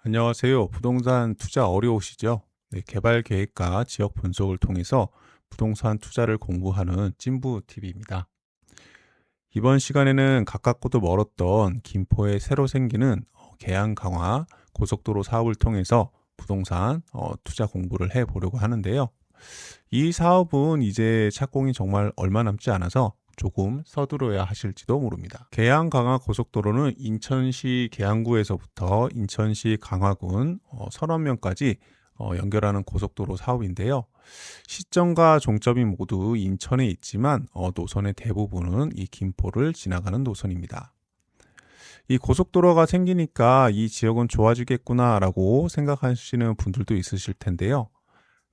안녕하세요. 부동산 투자 어려우시죠? 네, 개발 계획과 지역 분석을 통해서 부동산 투자를 공부하는 찐부 TV입니다. 이번 시간에는 가깝고도 멀었던 김포에 새로 생기는 계양 강화 고속도로 사업을 통해서 부동산 투자 공부를 해보려고 하는데요. 이 사업은 이제 착공이 정말 얼마 남지 않아서 조금 서두르야 하실지도 모릅니다. 계양 강화 고속도로는 인천시 계양구에서부터 인천시 강화군 선원면까지 연결하는 고속도로 사업인데요. 시점과 종점이 모두 인천에 있지만 노선의 대부분은 이 김포를 지나가는 노선입니다. 이 고속도로가 생기니까 이 지역은 좋아지겠구나라고 생각하시는 분들도 있으실 텐데요.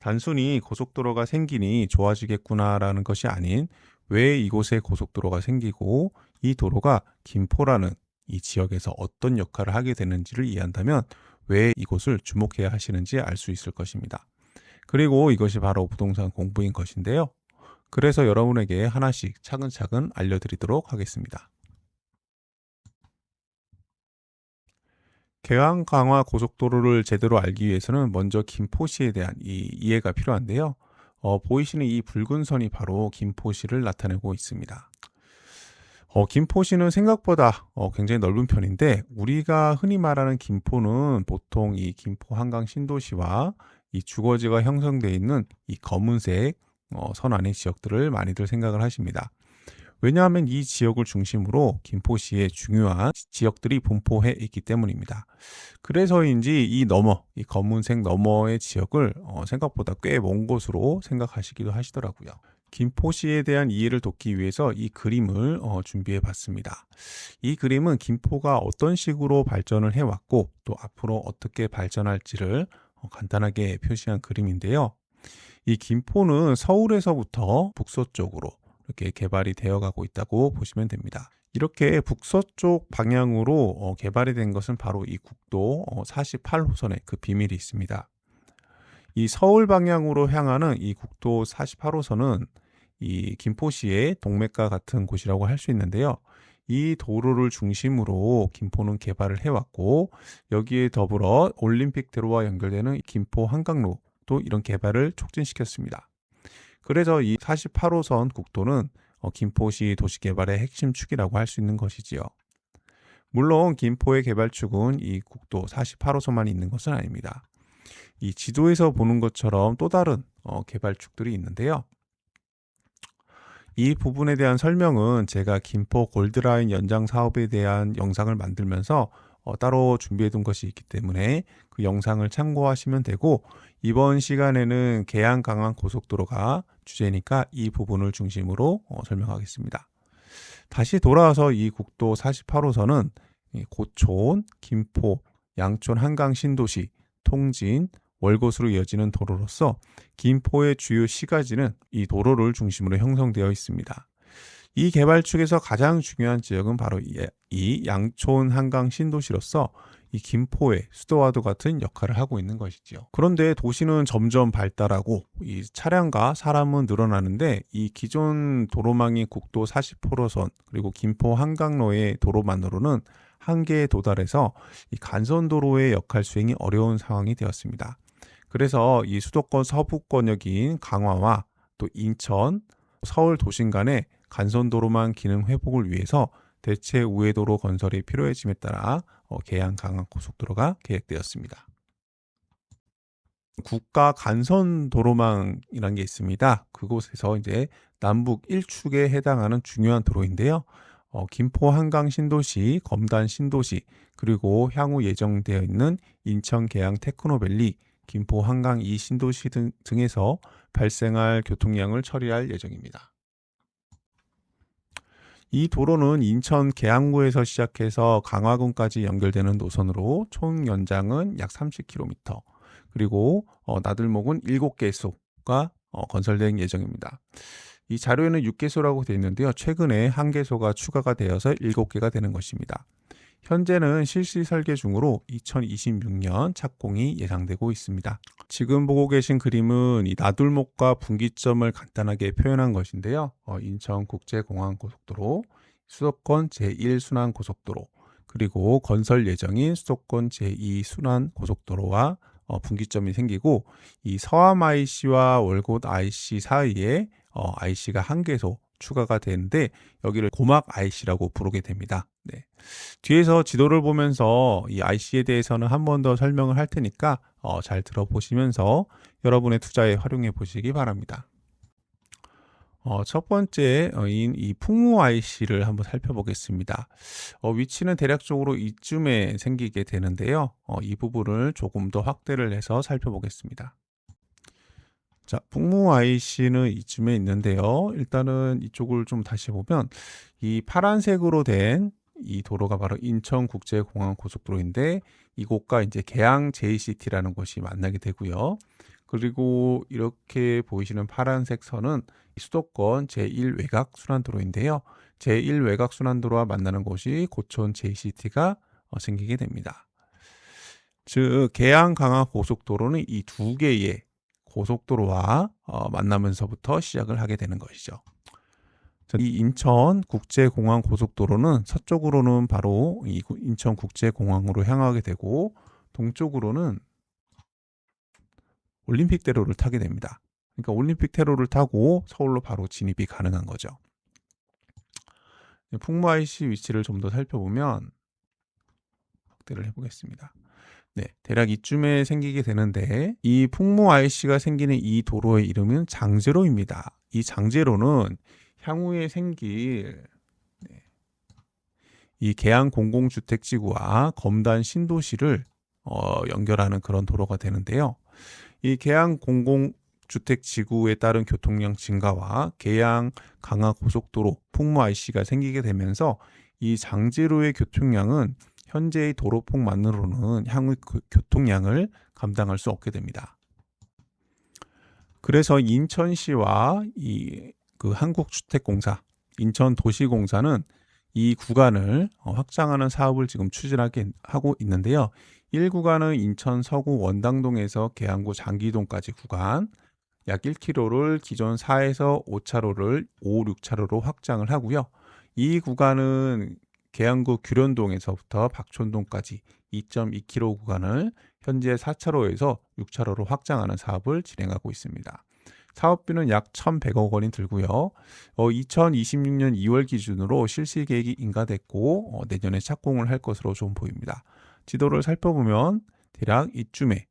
단순히 고속도로가 생기니 좋아지겠구나라는 것이 아닌 왜 이곳에 고속도로가 생기고 이 도로가 김포라는 이 지역에서 어떤 역할을 하게 되는지를 이해한다면 왜 이곳을 주목해야 하시는지 알 수 있을 것입니다. 그리고 이것이 바로 부동산 공부인 것인데요. 그래서 여러분에게 하나씩 차근차근 알려드리도록 하겠습니다. 계양 강화 고속도로를 제대로 알기 위해서는 먼저 김포시에 대한 이해가 필요한데요. 보이시는 이 붉은 선이 바로 김포시를 나타내고 있습니다. 김포시는 생각보다 굉장히 넓은 편인데 우리가 흔히 말하는 김포는 보통 이 김포 한강 신도시와 이 주거지가 형성되어 있는 이 검은색 선 안의 지역들을 많이들 생각을 하십니다. 왜냐하면 이 지역을 중심으로 김포시의 중요한 지역들이 분포해 있기 때문입니다. 그래서인지 이 검은색 너머의 지역을 생각보다 꽤 먼 곳으로 생각하시기도 하시더라고요. 김포시에 대한 이해를 돕기 위해서 이 그림을 준비해 봤습니다. 이 그림은 김포가 어떤 식으로 발전을 해왔고 또 앞으로 어떻게 발전할지를 간단하게 표시한 그림인데요. 이 김포는 서울에서부터 북서쪽으로 이렇게 개발이 되어가고 있다고 보시면 됩니다. 이렇게 북서쪽 방향으로 개발이 된 것은 바로 이 국도 48호선의 그 비밀이 있습니다. 이 서울 방향으로 향하는 이 국도 48호선은 이 김포시의 동맥과 같은 곳이라고 할 수 있는데요. 이 도로를 중심으로 김포는 개발을 해왔고 여기에 더불어 올림픽대로와 연결되는 김포 한강로도 이런 개발을 촉진시켰습니다. 그래서 이 48호선 국도는 김포시 도시개발의 핵심 축이라고 할 수 있는 것이지요. 물론 김포의 개발축은 이 국도 48호선만 있는 것은 아닙니다. 이 지도에서 보는 것처럼 또 다른 개발축들이 있는데요. 이 부분에 대한 설명은 제가 김포 골드라인 연장 사업에 대한 영상을 만들면서 따로 준비해 둔 것이 있기 때문에 그 영상을 참고하시면 되고 이번 시간에는 계양 강화 고속도로가 주제니까 이 부분을 중심으로 설명하겠습니다. 다시 돌아와서 이 국도 48호선은 고촌, 김포, 양촌 한강 신도시, 통진, 월곶으로 이어지는 도로로서 김포의 주요 시가지는 이 도로를 중심으로 형성되어 있습니다. 이 개발축에서 가장 중요한 지역은 바로 이 양촌 한강 신도시로서 이 김포의 수도와도 같은 역할을 하고 있는 것이지요. 그런데 도시는 점점 발달하고 이 차량과 사람은 늘어나는데 이 기존 도로망인 국도 40호선 그리고 김포 한강로의 도로만으로는 한계에 도달해서 이 간선도로의 역할 수행이 어려운 상황이 되었습니다. 그래서 이 수도권 서부권역인 강화와 또 인천, 서울 도심 간의 간선도로망 기능 회복을 위해서 대체 우회도로 건설이 필요해짐에 따라 계양 강화 고속도로가 계획되었습니다. 국가 간선도로망이라는 게 있습니다. 그곳에서 이제 남북 1축에 해당하는 중요한 도로인데요. 김포 한강 신도시, 검단 신도시, 그리고 향후 예정되어 있는 인천 계양 테크노밸리, 김포 한강 2 신도시 등에서 발생할 교통량을 처리할 예정입니다. 이 도로는 인천 계양구에서 시작해서 강화군까지 연결되는 노선으로 총 연장은 약 30km, 그리고 나들목은 7개소가 건설될 예정입니다. 이 자료에는 6개소라고 되어 있는데요. 최근에 1개소가 추가가 되어서 7개가 되는 것입니다. 현재는 실시 설계 중으로 2026년 착공이 예상되고 있습니다. 지금 보고 계신 그림은 이 나들목과 분기점을 간단하게 표현한 것인데요. 인천국제공항고속도로, 수도권 제1순환고속도로, 그리고 건설 예정인 수도권 제2순환 고속도로와 분기점이 생기고 이 서암 IC와 월곶 IC 사이에 IC가 한 개소 추가가 되는데 여기를 고막 IC라고 부르게 됩니다. 네. 뒤에서 지도를 보면서 이 IC에 대해서는 한 번 더 설명을 할 테니까 잘 들어보시면서 여러분의 투자에 활용해 보시기 바랍니다. 첫 번째인 이 풍무 IC를 한번 살펴보겠습니다. 위치는 대략적으로 이쯤에 생기게 되는데요. 이 부분을 조금 더 확대를 해서 살펴보겠습니다. 자, 풍무 IC는 이쯤에 있는데요. 일단은 이쪽을 좀 다시 보면 이 파란색으로 된 이 도로가 바로 인천국제공항 고속도로인데 이곳과 이제 계양 JCT라는 곳이 만나게 되고요. 그리고 이렇게 보이시는 파란색 선은 수도권 제1외곽 순환도로인데요. 제1외곽 순환도로와 만나는 곳이 고촌 JCT가 생기게 됩니다. 즉 계양 강화 고속도로는 이 두 개의 고속도로와 만나면서부터 시작을 하게 되는 것이죠. 이 인천국제공항 고속도로는 서쪽으로는 바로 이 인천국제공항으로 향하게 되고 동쪽으로는 올림픽대로를 타게 됩니다. 그러니까 올림픽대로를 타고 서울로 바로 진입이 가능한 거죠. 풍무 IC 위치를 좀 더 살펴보면 확대를 해보겠습니다. 네, 대략 이쯤에 생기게 되는데 이 풍무 IC가 생기는 이 도로의 이름은 장제로입니다. 이 장제로는 향후에 생길 이 계양 공공주택지구와 검단 신도시를 연결하는 그런 도로가 되는데요. 이 계양 공공주택지구에 따른 교통량 증가와 계양 강화 고속도로 풍무 IC가 생기게 되면서 이 장제로의 교통량은 현재의 도로폭만으로는 향후 교통량을 감당할 수 없게 됩니다. 그래서 인천시와 그 한국주택공사, 인천도시공사는 이 구간을 확장하는 사업을 지금 추진하고 있는데요. 1구간은 인천 서구 원당동에서 계양구 장기동까지 구간 약 1km를 기존 4에서 5차로를 5, 6차로로 확장을 하고요. 이 구간은 계양구 규련동에서부터 박촌동까지 2.2km 구간을 현재 4차로에서 6차로로 확장하는 사업을 진행하고 있습니다. 사업비는 약 1,100억 원이 들고요. 2026년 2월 기준으로 실시 계획이 인가됐고 내년에 착공을 할 것으로 좀 보입니다. 지도를 살펴보면 대략 이쯤에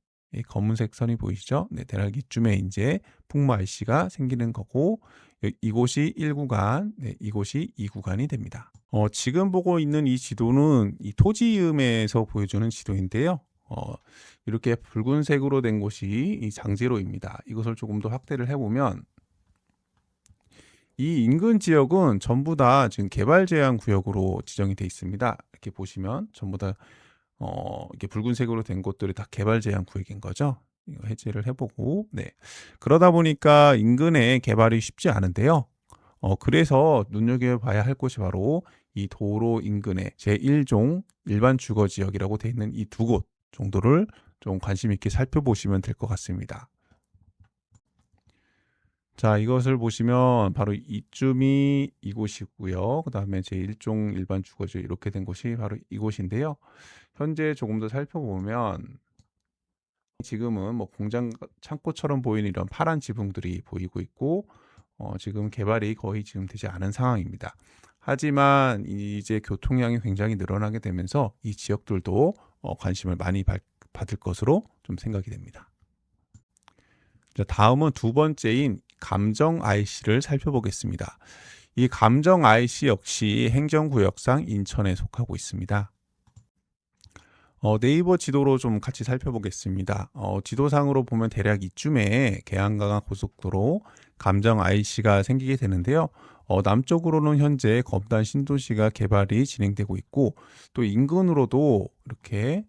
검은색 선이 보이시죠? 네, 대략 이쯤에 이제 풍무 IC가 생기는 거고 이곳이 1구간, 네, 이곳이 2구간이 됩니다. 지금 보고 있는 이 지도는 이 토지음에서 보여주는 지도인데요. 이렇게 붉은색으로 된 곳이 이 장제로입니다. 이것을 조금 더 확대를 해보면 이 인근 지역은 전부 다 지금 개발 제한 구역으로 지정이 되어 있습니다. 이렇게 보시면 전부 다 이렇게 붉은색으로 된 곳들이 다 개발 제한 구역인 거죠. 이거 해제를 해보고, 네. 그러다 보니까 인근에 개발이 쉽지 않은데요. 그래서 눈여겨봐야 할 곳이 바로 이 도로 인근에 제1종 일반 주거 지역이라고 되어 있는 이 두 곳 정도를 좀 관심 있게 살펴보시면 될 것 같습니다. 자, 이것을 보시면 바로 이쯤이 이곳이고요. 그 다음에 제1종 일반 주거지 이렇게 된 곳이 바로 이곳인데요. 현재 조금 더 살펴보면 지금은 뭐 공장 창고처럼 보이는 이런 파란 지붕들이 보이고 있고 지금 개발이 거의 지금 되지 않은 상황입니다. 하지만 이제 교통량이 굉장히 늘어나게 되면서 이 지역들도 관심을 많이 받을 것으로 좀 생각이 됩니다. 자, 다음은 두 번째인 감정 IC를 살펴보겠습니다. 이 감정 IC 역시 행정구역상 인천에 속하고 있습니다. 네이버 지도로 좀 같이 살펴보겠습니다. 지도상으로 보면 대략 이쯤에 계양강화 고속도로 감정 IC가 생기게 되는데요. 남쪽으로는 현재 검단 신도시가 개발이 진행되고 있고 또 인근으로도 이렇게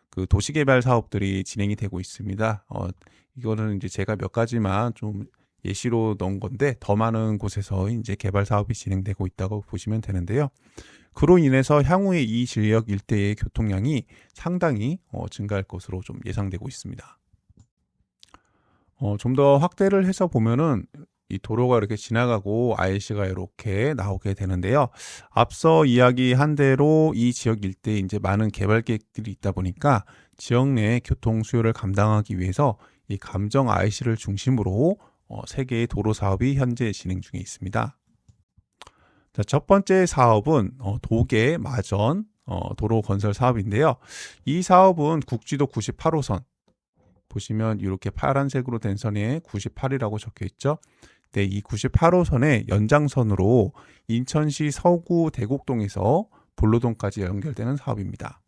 그 도시개발 사업들이 진행이 되고 있습니다. 이거는 이제 제가 몇 가지만 좀 예시로 넣은 건데 더 많은 곳에서 이제 개발 사업이 진행되고 있다고 보시면 되는데요. 그로 인해서 향후에 이 지역 일대의 교통량이 상당히 증가할 것으로 좀 예상되고 있습니다. 좀 더 확대를 해서 보면은 이 도로가 이렇게 지나가고 IC가 이렇게 나오게 되는데요. 앞서 이야기한 대로 이 지역 일대에 이제 많은 개발 계획들이 있다 보니까 지역 내 교통 수요를 감당하기 위해서 이 감정 IC를 중심으로 3개의 도로 사업이 현재 진행 중에 있습니다. 자, 첫 번째 사업은 도계 마전 도로 건설 사업인데요. 이 사업은 국지도 98호선 보시면 이렇게 파란색으로 된 선에 98이라고 적혀 있죠. 네, 이 98호선의 연장선으로 인천시 서구 대곡동에서 볼로동까지 연결되는 사업입니다.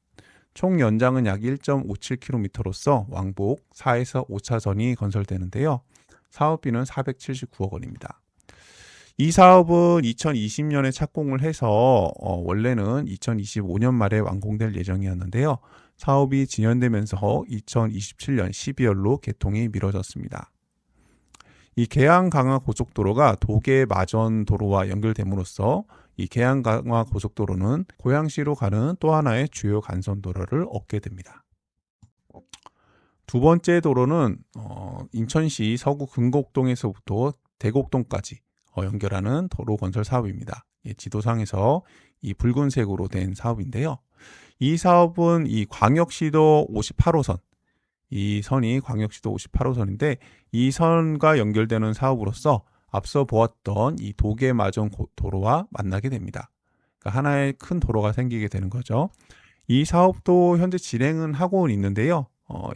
총 연장은 약 1.57km로서 왕복 4에서 5차선이 건설되는데요. 사업비는 479억 원입니다. 이 사업은 2020년에 착공을 해서 원래는 2025년 말에 완공될 예정이었는데요. 사업이 진행되면서 2027년 12월로 개통이 미뤄졌습니다. 이 계양강화 고속도로가 도계 마전 도로와 연결됨으로써 이 계양강화 고속도로는 고양시로 가는 또 하나의 주요 간선도로를 얻게 됩니다. 두 번째 도로는 인천시 서구 금곡동에서부터 대곡동까지 연결하는 도로 건설 사업입니다. 지도상에서 이 붉은색으로 된 사업인데요. 이 사업은 이 광역시도 58호선, 이 선이 광역시도 58호선인데 이 선과 연결되는 사업으로서 앞서 보았던 이 도계 마전 도로와 만나게 됩니다. 그러니까 하나의 큰 도로가 생기게 되는 거죠. 이 사업도 현재 진행은 하고 있는데요.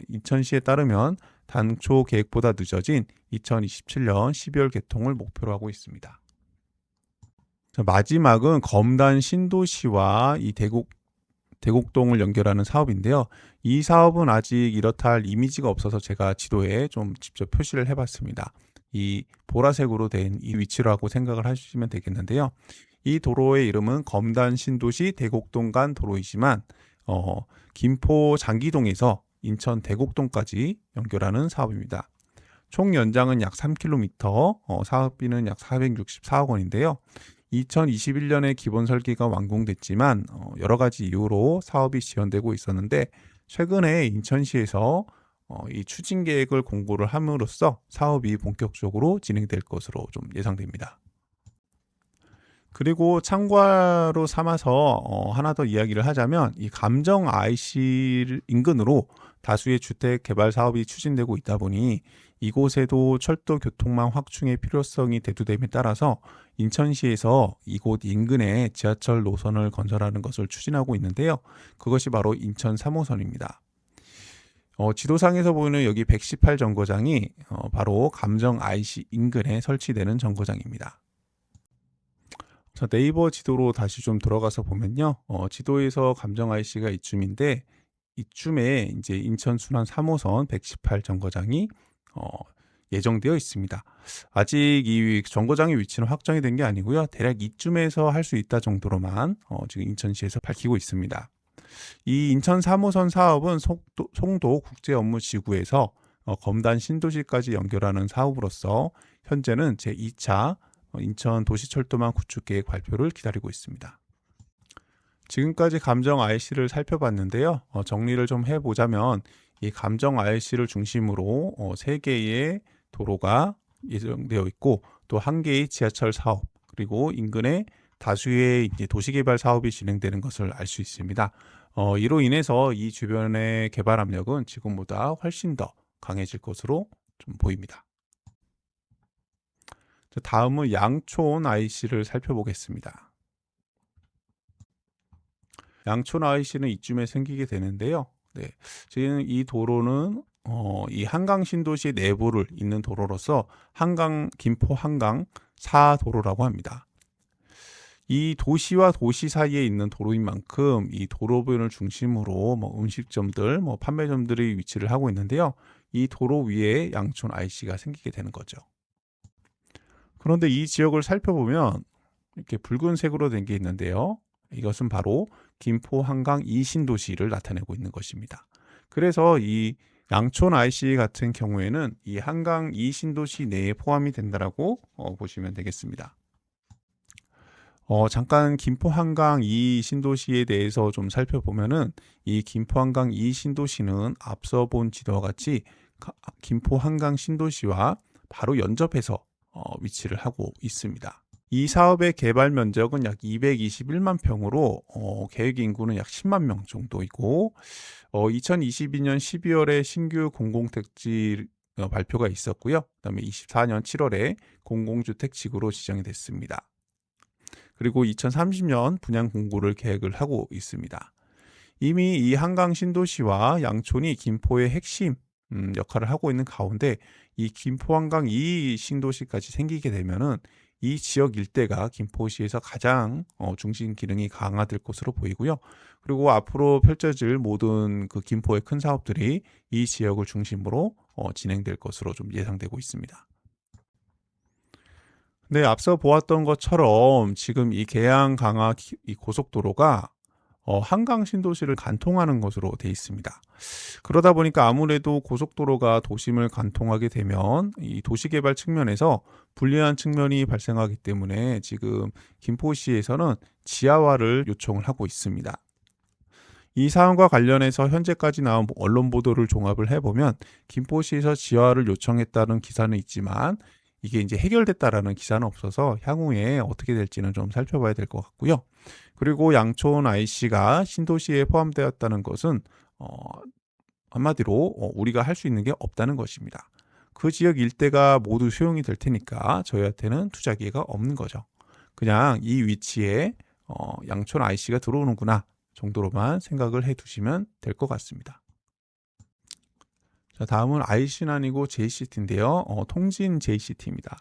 인천시에 따르면 당초 계획보다 늦어진 2027년 12월 개통을 목표로 하고 있습니다. 자, 마지막은 검단 신도시와 이 대곡동을 연결하는 사업인데요. 이 사업은 아직 이렇다 할 이미지가 없어서 제가 지도에 좀 직접 표시를 해봤습니다. 이 보라색으로 된 이 위치라고 생각을 하시면 되겠는데요. 이 도로의 이름은 검단 신도시 대곡동 간 도로이지만 김포 장기동에서 인천 대곡동까지 연결하는 사업입니다. 총 연장은 약 3km, 사업비는 약 464억 원인데요. 2021년에 기본 설계가 완공됐지만 여러 가지 이유로 사업이 지연되고 있었는데 최근에 인천시에서 이 추진 계획을 공고를 함으로써 사업이 본격적으로 진행될 것으로 좀 예상됩니다. 그리고 참고로 삼아서 하나 더 이야기를 하자면 이 감정 IC 인근으로 다수의 주택 개발 사업이 추진되고 있다 보니 이곳에도 철도 교통망 확충의 필요성이 대두됨에 따라서 인천시에서 이곳 인근에 지하철 노선을 건설하는 것을 추진하고 있는데요. 그것이 바로 인천 3호선입니다. 지도상에서 보이는 여기 118 정거장이 바로 감정 IC 인근에 설치되는 정거장입니다. 자, 네이버 지도로 다시 좀 들어가서 보면요. 지도에서 감정 IC가 이쯤인데 이쯤에 이제 인천 순환 3호선 118 정거장이 예정되어 있습니다. 아직 이 정거장의 위치는 확정이 된 게 아니고요. 대략 이쯤에서 할 수 있다 정도로만 지금 인천시에서 밝히고 있습니다. 이 인천 3호선 사업은 송도 국제업무지구에서 검단 신도시까지 연결하는 사업으로서 현재는 제2차 인천 도시철도망 구축계획 발표를 기다리고 있습니다. 지금까지 감정 IC를 살펴봤는데요. 정리를 좀 해보자면 이 감정 IC를 중심으로 3개의 도로가 예정되어 있고 또 1개의 지하철 사업 그리고 인근에 다수의 이제 도시개발 사업이 진행되는 것을 알 수 있습니다. 이로 인해서 이 주변의 개발 압력은 지금보다 훨씬 더 강해질 것으로 좀 보입니다. 다음은 양촌 IC를 살펴보겠습니다. 양촌 IC는 이쯤에 생기게 되는데요. 네, 지금 이 도로는 이 한강 신도시 내부를 잇는 도로로서 김포 한강 4도로라고 합니다. 이 도시와 도시 사이에 있는 도로인 만큼 이 도로변을 중심으로 음식점들, 판매점들이 위치를 하고 있는데요. 이 도로 위에 양촌 IC가 생기게 되는 거죠. 그런데 이 지역을 살펴보면 이렇게 붉은색으로 된 게 있는데요. 이것은 바로 김포 한강 2신도시를 나타내고 있는 것입니다. 그래서 이 양촌 IC 같은 경우에는 이 한강 2신도시 내에 포함이 된다라고 보시면 되겠습니다. 잠깐 김포 한강 2신도시에 대해서 좀 살펴보면은 이 김포 한강 2신도시는 앞서 본 지도와 같이 김포 한강 신도시와 바로 연접해서 위치를 하고 있습니다. 이 사업의 개발 면적은 약 221만 평으로 계획 인구는 약 10만 명 정도이고 2022년 12월에 신규 공공택지 발표가 있었고요. 그다음에 24년 7월에 공공주택지구로 지정이 됐습니다. 그리고 2030년 분양 공고를 계획을 하고 있습니다. 이미 이 한강 신도시와 양촌이 김포의 핵심 역할을 하고 있는 가운데 이 김포 한강 이 신도시까지 생기게 되면은 이 지역 일대가 김포시에서 가장 중심 기능이 강화될 것으로 보이고요. 그리고 앞으로 펼쳐질 모든 그 김포의 큰 사업들이 이 지역을 중심으로 진행될 것으로 좀 예상되고 있습니다. 네, 앞서 보았던 것처럼 지금 이 계양 강화 이 고속도로가 한강 신도시를 관통하는 것으로 되어 있습니다. 그러다 보니까 아무래도 고속도로가 도심을 관통하게 되면 이 도시개발 측면에서 불리한 측면이 발생하기 때문에 지금 김포시에서는 지하화를 요청을 하고 있습니다. 이 사안과 관련해서 현재까지 나온 언론 보도를 종합을 해보면 김포시에서 지하화를 요청했다는 기사는 있지만 이게 이제 해결됐다라는 기사는 없어서 향후에 어떻게 될지는 좀 살펴봐야 될 것 같고요. 그리고 양촌 IC가 신도시에 포함되었다는 것은 한마디로 우리가 할 수 있는 게 없다는 것입니다. 그 지역 일대가 모두 수용이 될 테니까 저희한테는 투자 기회가 없는 거죠. 그냥 이 위치에 양촌 IC가 들어오는구나 정도로만 생각을 해두시면 될 것 같습니다. 자, 다음은 IC는 아니고 JCT인데요. 통진 JCT입니다.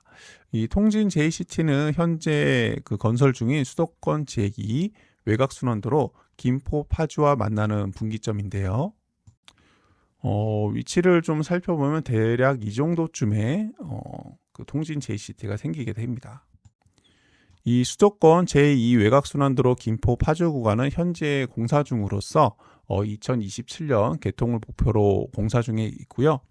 이 통진 JCT는 현재 그 건설 중인 수도권 제2 외곽순환도로 김포 파주와 만나는 분기점인데요. 위치를 좀 살펴보면 대략 이 정도쯤에 그 통진 JCT가 생기게 됩니다. 이 수도권 제2 외곽순환도로 김포 파주 구간은 현재 공사 중으로서 2027년 개통을 목표로 공사 중에 있고요.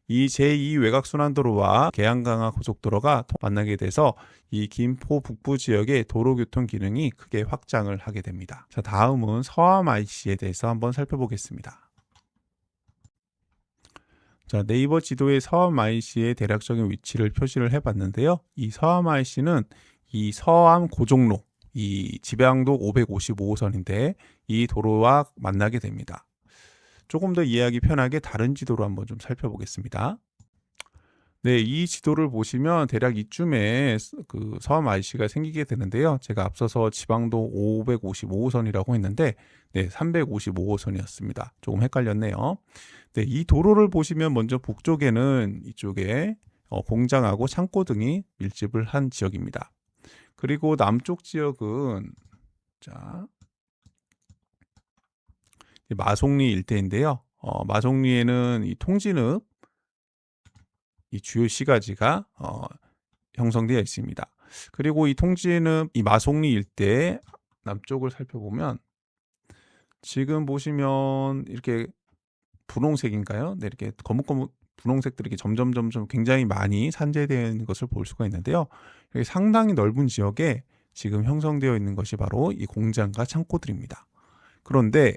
이 제2 외곽순환도로와 계양강화 고속도로가 만나게 돼서 이 김포 북부 지역의 도로교통 기능이 크게 확장을 하게 됩니다. 자, 다음은 서암 IC에 대해서 한번 살펴보겠습니다. 자, 네이버 지도에 서암 IC의 대략적인 위치를 표시를 해봤는데요. 이 서암 IC는 이 서암 고종로, 이 지배항도 555호선인데 이 도로와 만나게 됩니다. 조금 더 이해하기 편하게 다른 지도로 한번 좀 살펴보겠습니다. 네, 이 지도를 보시면 대략 이쯤에 그 서암 IC가 생기게 되는데요. 제가 앞서서 지방도 555호선이라고 했는데 네, 355호선이었습니다. 조금 헷갈렸네요. 네, 이 도로를 보시면 먼저 북쪽에는 이쪽에 공장하고 창고 등이 밀집을 한 지역입니다. 그리고 남쪽 지역은 자 마송리 일대인데요. 마송리에는 이 통진읍 이 주요 시가지가 형성되어 있습니다. 그리고 이 통진읍 이 마송리 일대 남쪽을 살펴보면 지금 보시면 이렇게 분홍색인가요? 네, 이렇게 거뭇거뭇 분홍색들이 이렇게 점점 굉장히 많이 산재되어 있는 것을 볼 수가 있는데요. 여기 상당히 넓은 지역에 지금 형성되어 있는 것이 바로 이 공장과 창고들입니다. 그런데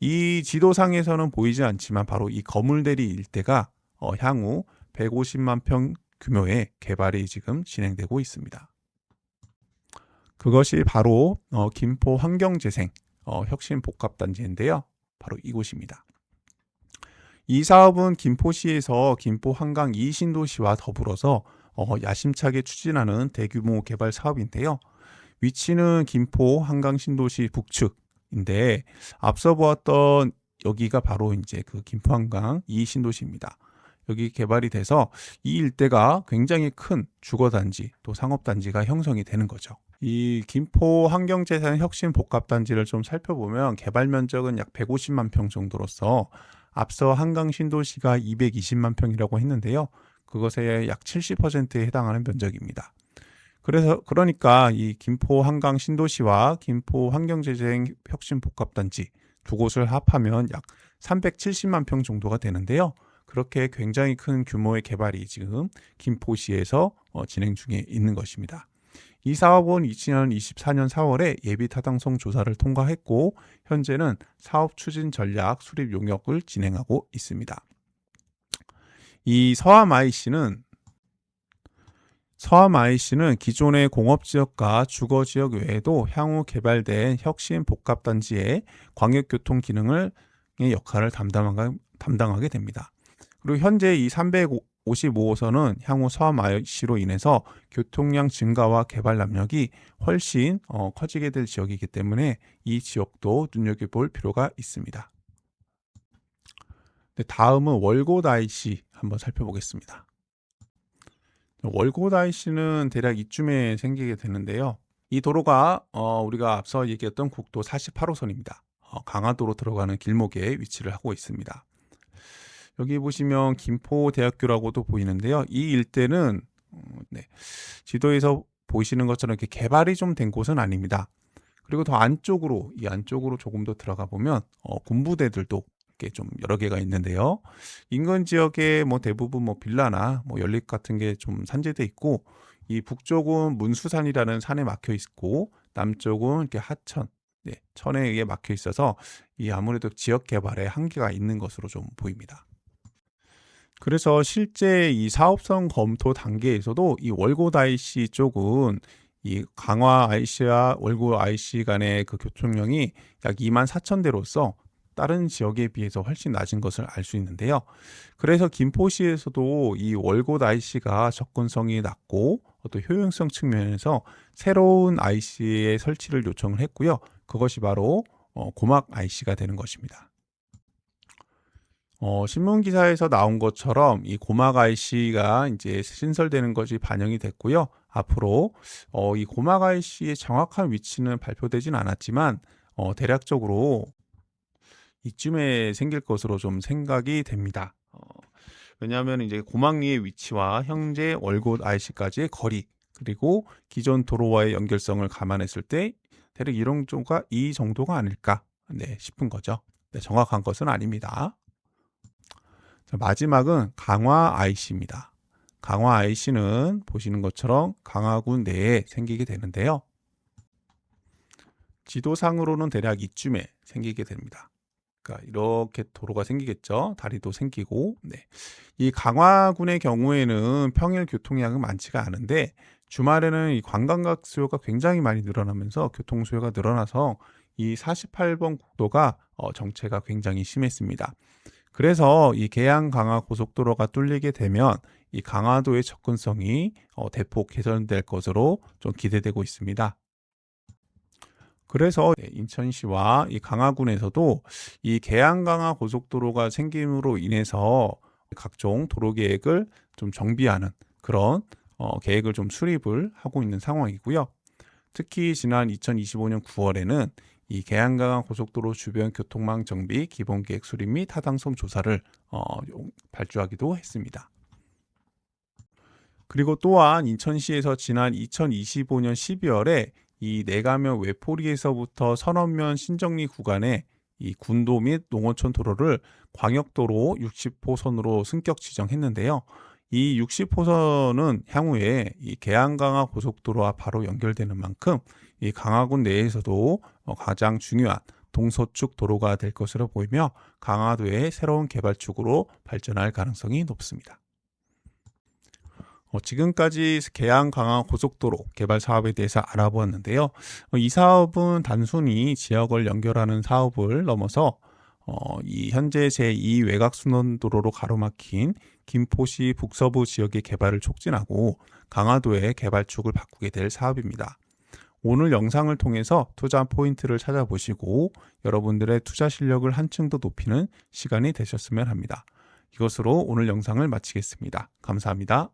이 지도상에서는 보이지 않지만 바로 이 거물대리 일대가 향후 150만 평 규모의 개발이 지금 진행되고 있습니다. 그것이 바로 김포 환경재생 혁신복합단지인데요. 바로 이곳입니다. 이 사업은 김포시에서 김포 한강 2신도시와 더불어서 야심차게 추진하는 대규모 개발 사업인데요. 위치는 김포 한강 신도시 북측인데 앞서 보았던 여기가 바로 이제 그 김포 한강 2신도시입니다. 여기 개발이 돼서 이 일대가 굉장히 큰 주거단지 또 상업단지가 형성이 되는 거죠. 이 김포 환경재생 혁신복합단지를 좀 살펴보면 개발 면적은 약 150만 평 정도로서 앞서 한강 신도시가 220만 평이라고 했는데요. 그것의 약 70%에 해당하는 면적입니다. 그러니까 이 김포 한강 신도시와 김포 환경재생 혁신복합단지 두 곳을 합하면 약 370만 평 정도가 되는데요. 그렇게 굉장히 큰 규모의 개발이 지금 김포시에서 진행 중에 있는 것입니다. 이 사업은 2024년 4월에 예비 타당성 조사를 통과했고 현재는 사업 추진 전략 수립 용역을 진행하고 있습니다. 이 서암 IC는 서암 IC는 기존의 공업지역과 주거지역 외에도 향후 개발된 혁신 복합단지의 광역교통 기능의 역할을 담당하게 됩니다. 그리고 현재 이 355호선은 향후 서암 IC로 인해서 교통량 증가와 개발 압력이 훨씬 커지게 될 지역이기 때문에 이 지역도 눈여겨볼 필요가 있습니다. 다음은 월곶 IC 한번 살펴보겠습니다. 월곶 IC는 대략 이쯤에 생기게 되는데요. 이 도로가 우리가 앞서 얘기했던 국도 48호선입니다. 강화도로 들어가는 길목에 위치를 하고 있습니다. 여기 보시면 김포대학교라고도 보이는데요. 이 일대는 지도에서 보시는 것처럼 이렇게 개발이 좀 된 곳은 아닙니다. 그리고 더 안쪽으로, 이 안쪽으로 조금 더 들어가 보면 군부대들도 이렇게 좀 여러 개가 있는데요. 인근 지역에 대부분 빌라나 연립 같은 게 좀 산재돼 있고, 이 북쪽은 문수산이라는 산에 막혀 있고, 남쪽은 이렇게 하천, 천에 의해 막혀 있어서 이 아무래도 지역 개발에 한계가 있는 것으로 좀 보입니다. 그래서 실제 이 사업성 검토 단계에서도 이 월곶 IC 쪽은 이 강화 IC와 월곶 IC 간의 그 교통량이 약 24,000대로서 다른 지역에 비해서 훨씬 낮은 것을 알 수 있는데요. 그래서 김포시에서도 이 월곶 IC가 접근성이 낮고 또 효용성 측면에서 새로운 IC의 설치를 요청을 했고요. 그것이 바로 고막 IC가 되는 것입니다. 신문 기사에서 나온 것처럼 이 고막 IC가 이제 신설되는 것이 반영이 됐고요. 앞으로 이 고막 IC의 정확한 위치는 발표되진 않았지만 대략적으로 이쯤에 생길 것으로 좀 생각이 됩니다. 왜냐하면 이제 고막리의 위치와 현재 월곶 IC까지의 거리, 그리고 기존 도로와의 연결성을 감안했을 때 대략 이 정도가 아닐까 싶은 거죠. 정확한 것은 아닙니다. 자, 마지막은 강화 IC입니다. 강화 IC는 보시는 것처럼 강화군 내에 생기게 되는데요. 지도상으로는 대략 이쯤에 생기게 됩니다. 그러니까 이렇게 도로가 생기겠죠. 다리도 생기고. 이 강화군의 경우에는 평일 교통량은 많지가 않은데 주말에는 이 관광객 수요가 굉장히 많이 늘어나면서 교통 수요가 늘어나서 이 48번 국도가 정체가 굉장히 심했습니다. 그래서 이 계양 강화 고속도로가 뚫리게 되면 이 강화도의 접근성이 대폭 개선될 것으로 좀 기대되고 있습니다. 그래서 인천시와 이 강화군에서도 이 계양 강화 고속도로가 생김으로 인해서 각종 도로 계획을 좀 정비하는 그런 계획을 좀 수립을 하고 있는 상황이고요. 특히 지난 2025년 9월에는 이 계양강화 고속도로 주변 교통망 정비 기본계획 수립 및 타당성 조사를 발주하기도 했습니다. 그리고 또한 인천시에서 지난 2025년 12월에 이 내가면 외포리에서부터 선원면 신정리 구간에 이 군도 및 농어촌 도로를 광역도로 60호선으로 승격 지정했는데요. 이 60호선은 향후에 이 계양강화 고속도로와 바로 연결되는 만큼 이 강화군 내에서도 가장 중요한 동서축 도로가 될 것으로 보이며 강화도의 새로운 개발축으로 발전할 가능성이 높습니다. 지금까지 계양강화 고속도로 개발 사업에 대해서 알아보았는데요. 이 사업은 단순히 지역을 연결하는 사업을 넘어서 이 현재 제2 외곽순환도로로 가로막힌 김포시 북서부 지역의 개발을 촉진하고 강화도의 개발축을 바꾸게 될 사업입니다. 오늘 영상을 통해서 투자 포인트를 찾아보시고 여러분들의 투자 실력을 한층 더 높이는 시간이 되셨으면 합니다. 이것으로 오늘 영상을 마치겠습니다. 감사합니다.